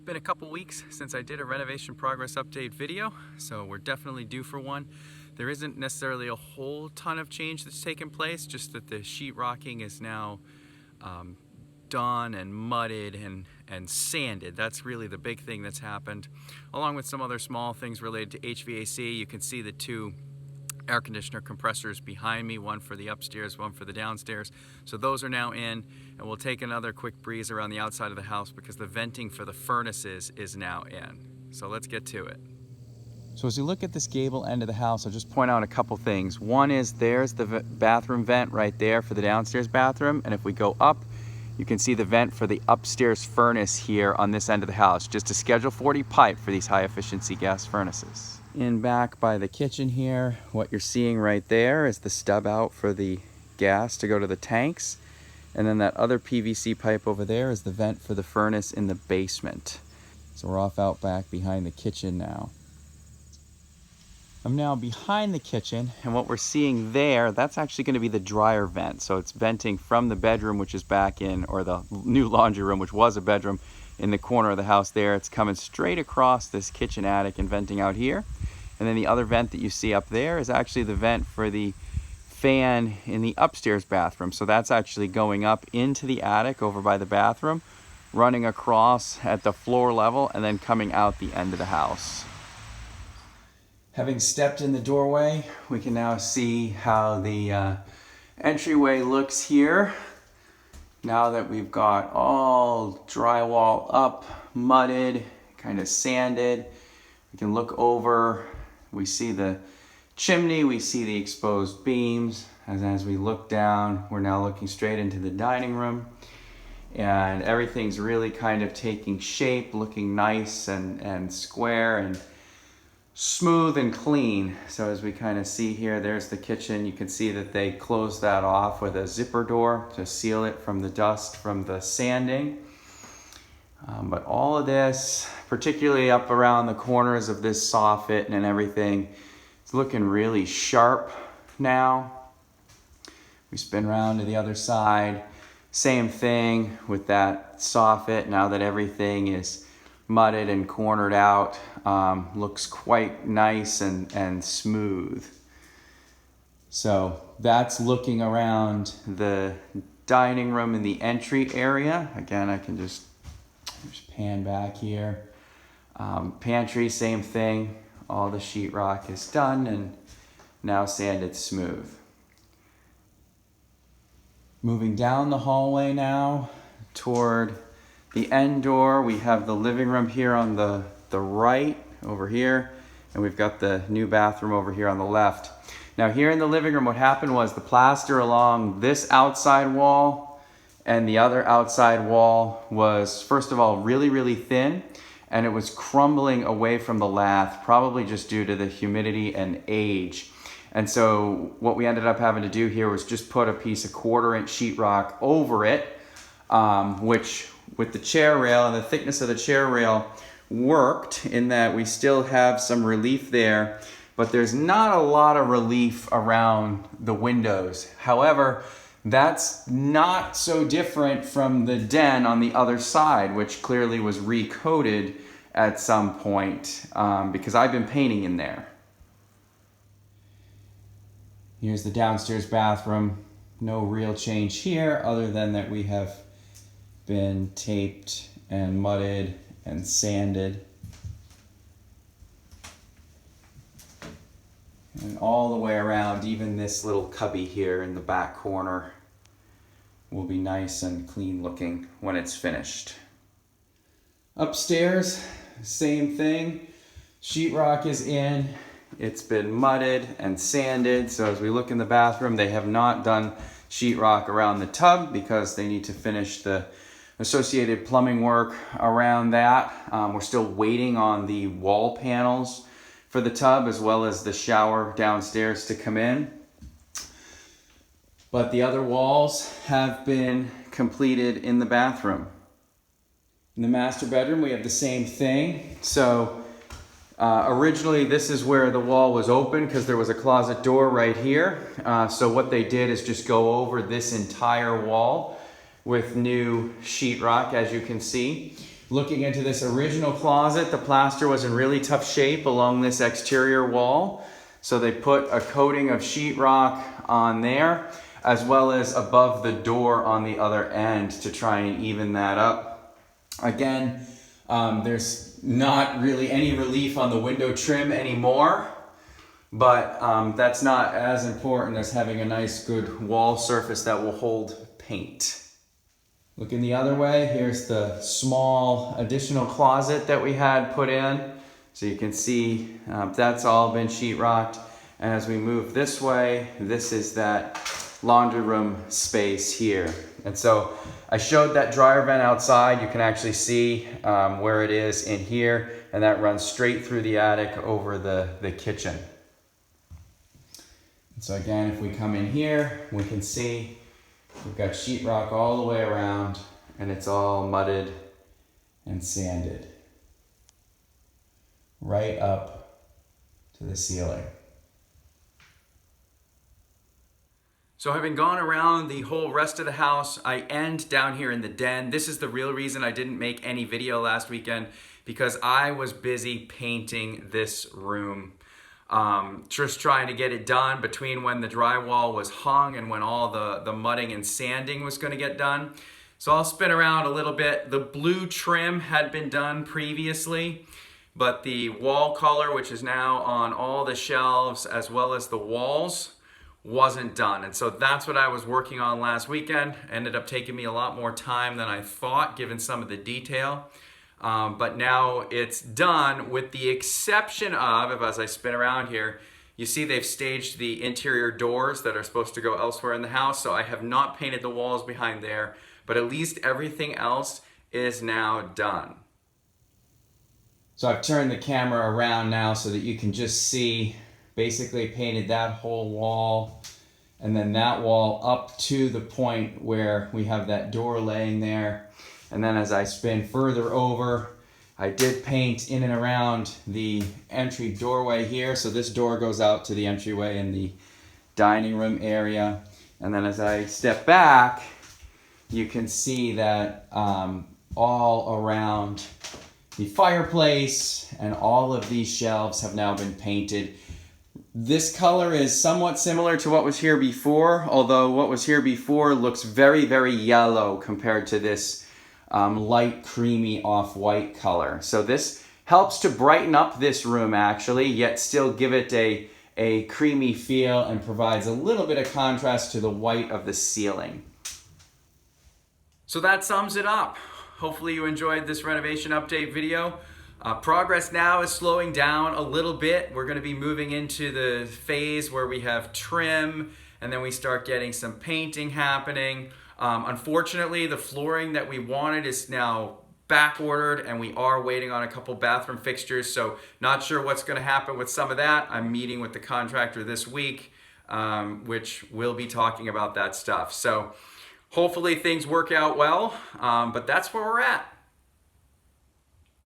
been a couple weeks since I did a renovation progress update video, so we're definitely due for one. There isn't necessarily a whole ton of change that's taken place, just that the sheetrocking is now done and mudded and sanded. That's really the big thing that's happened, along with some other small things related to HVAC. You can see the two air conditioner compressors behind me, one for the upstairs, one for the downstairs. So those are now in, and we'll take another quick breeze around the outside of the house because the venting for the furnaces is now in. So let's get to it. So as you look at this gable end of the house, I'll just point out a couple things. One is there's the bathroom vent right there for the downstairs bathroom, and if we go up, you can see the vent for the upstairs furnace here on this end of the house, just a Schedule 40 pipe for these high efficiency gas furnaces. In back by the kitchen here, what you're seeing right there is the stub out for the gas to go to the tanks. And then that other PVC pipe over there is the vent for the furnace in the basement. So we're off out back behind the kitchen now. I'm now behind the kitchen, and what we're seeing there, that's actually going to be the dryer vent. So it's venting from the bedroom, which is back in, or the new laundry room, which was a bedroom, in the corner of the house there. It's coming straight across this kitchen attic and venting out here. And then the other vent that you see up there is actually the vent for the fan in the upstairs bathroom. So that's actually going up into the attic over by the bathroom, running across at the floor level, and then coming out the end of the house. Having stepped in the doorway, we can now see how the entryway looks here. Now that we've got all drywall up, mudded, kind of sanded, we can look over. We see the chimney, we see the exposed beams. As we look down, we're now looking straight into the dining room, and everything's really kind of taking shape, looking nice and square and smooth and clean. So as we kind of see here, there's the kitchen. You can see that they closed that off with a zipper door to seal it from the dust from the sanding. But all of this, particularly up around the corners of this soffit and everything, it's looking really sharp now. We spin around to the other side. Same thing with that soffit. Now that everything is mudded and cornered out, looks quite nice and smooth. So that's looking around the dining room in the entry area. Again, I can just pan back here. Pantry, same thing. All the sheetrock is done and now sanded smooth. Moving down the hallway now toward the end door, we have the living room here on the right over here, and we've got the new bathroom over here on the left. Now here in the living room, what happened was the plaster along this outside wall and the other outside wall was, first of all, really, really thin, and it was crumbling away from the lath, probably just due to the humidity and age. And so what we ended up having to do here was just put a piece of 1/4-inch sheetrock over it, which with the chair rail and the thickness of the chair rail worked in that we still have some relief there, but there's not a lot of relief around the windows. However, that's not so different from the den on the other side, which clearly was recoated at some point because I've been painting in there. Here's the downstairs bathroom. No real change here other than that we have been taped and mudded and sanded. And all the way around, even this little cubby here in the back corner will be nice and clean looking when it's finished. Upstairs, same thing. Sheetrock is in. It's been mudded and sanded. So as we look in the bathroom, they have not done sheetrock around the tub because they need to finish the associated plumbing work around that. We're still waiting on the wall panels for the tub as well as the shower downstairs to come in. But the other walls have been completed in the bathroom. In the master bedroom, we have the same thing. So originally this is where the wall was open because there was a closet door right here. So what they did is just go over this entire wall with new sheetrock, as you can see. Looking into this original closet, the plaster was in really tough shape along this exterior wall. So they put a coating of sheetrock on there, as well as above the door on the other end to try and even that up. Again, there's not really any relief on the window trim anymore, but that's not as important as having a nice good wall surface that will hold paint. Looking the other way, here's the small additional closet that we had put in. So you can see that's all been sheetrocked. And as we move this way, this is that laundry room space here. And so I showed that dryer vent outside. You can actually see where it is in here, and that runs straight through the attic over the kitchen. And so again, if we come in here, we can see we've got sheetrock all the way around, and it's all mudded and sanded right up to the ceiling. So having gone around the whole rest of the house, I end down here in the den. This is the real reason I didn't make any video last weekend, because I was busy painting this room. Just trying to get it done between when the drywall was hung and when all the mudding and sanding was going to get done. So I'll spin around a little bit. The blue trim had been done previously, but the wall color, which is now on all the shelves as well as the walls, wasn't done. And so that's what I was working on last weekend. Ended up taking me a lot more time than I thought, given some of the detail. But now it's done, with the exception of, as I spin around here, you see they've staged the interior doors that are supposed to go elsewhere in the house. So I have not painted the walls behind there, but at least everything else is now done. So I've turned the camera around now so that you can just see, basically painted that whole wall and then that wall up to the point where we have that door laying there. And then as I spin further over, I did paint in and around the entry doorway here. So this door goes out to the entryway in the dining room area. And then as I step back, you can see that all around the fireplace and all of these shelves have now been painted. This color is somewhat similar to what was here before, although what was here before looks very, very yellow compared to this light creamy off-white color. So this helps to brighten up this room actually, yet still give it a creamy feel and provides a little bit of contrast to the white of the ceiling. So that sums it up. Hopefully you enjoyed this renovation update video. Progress now is slowing down a little bit. We're going to be moving into the phase where we have trim and then we start getting some painting happening. Unfortunately, the flooring that we wanted is now back ordered, and we are waiting on a couple bathroom fixtures, so not sure what's going to happen with some of that. I'm meeting with the contractor this week, which will be talking about that stuff. So hopefully things work out well, but that's where we're at.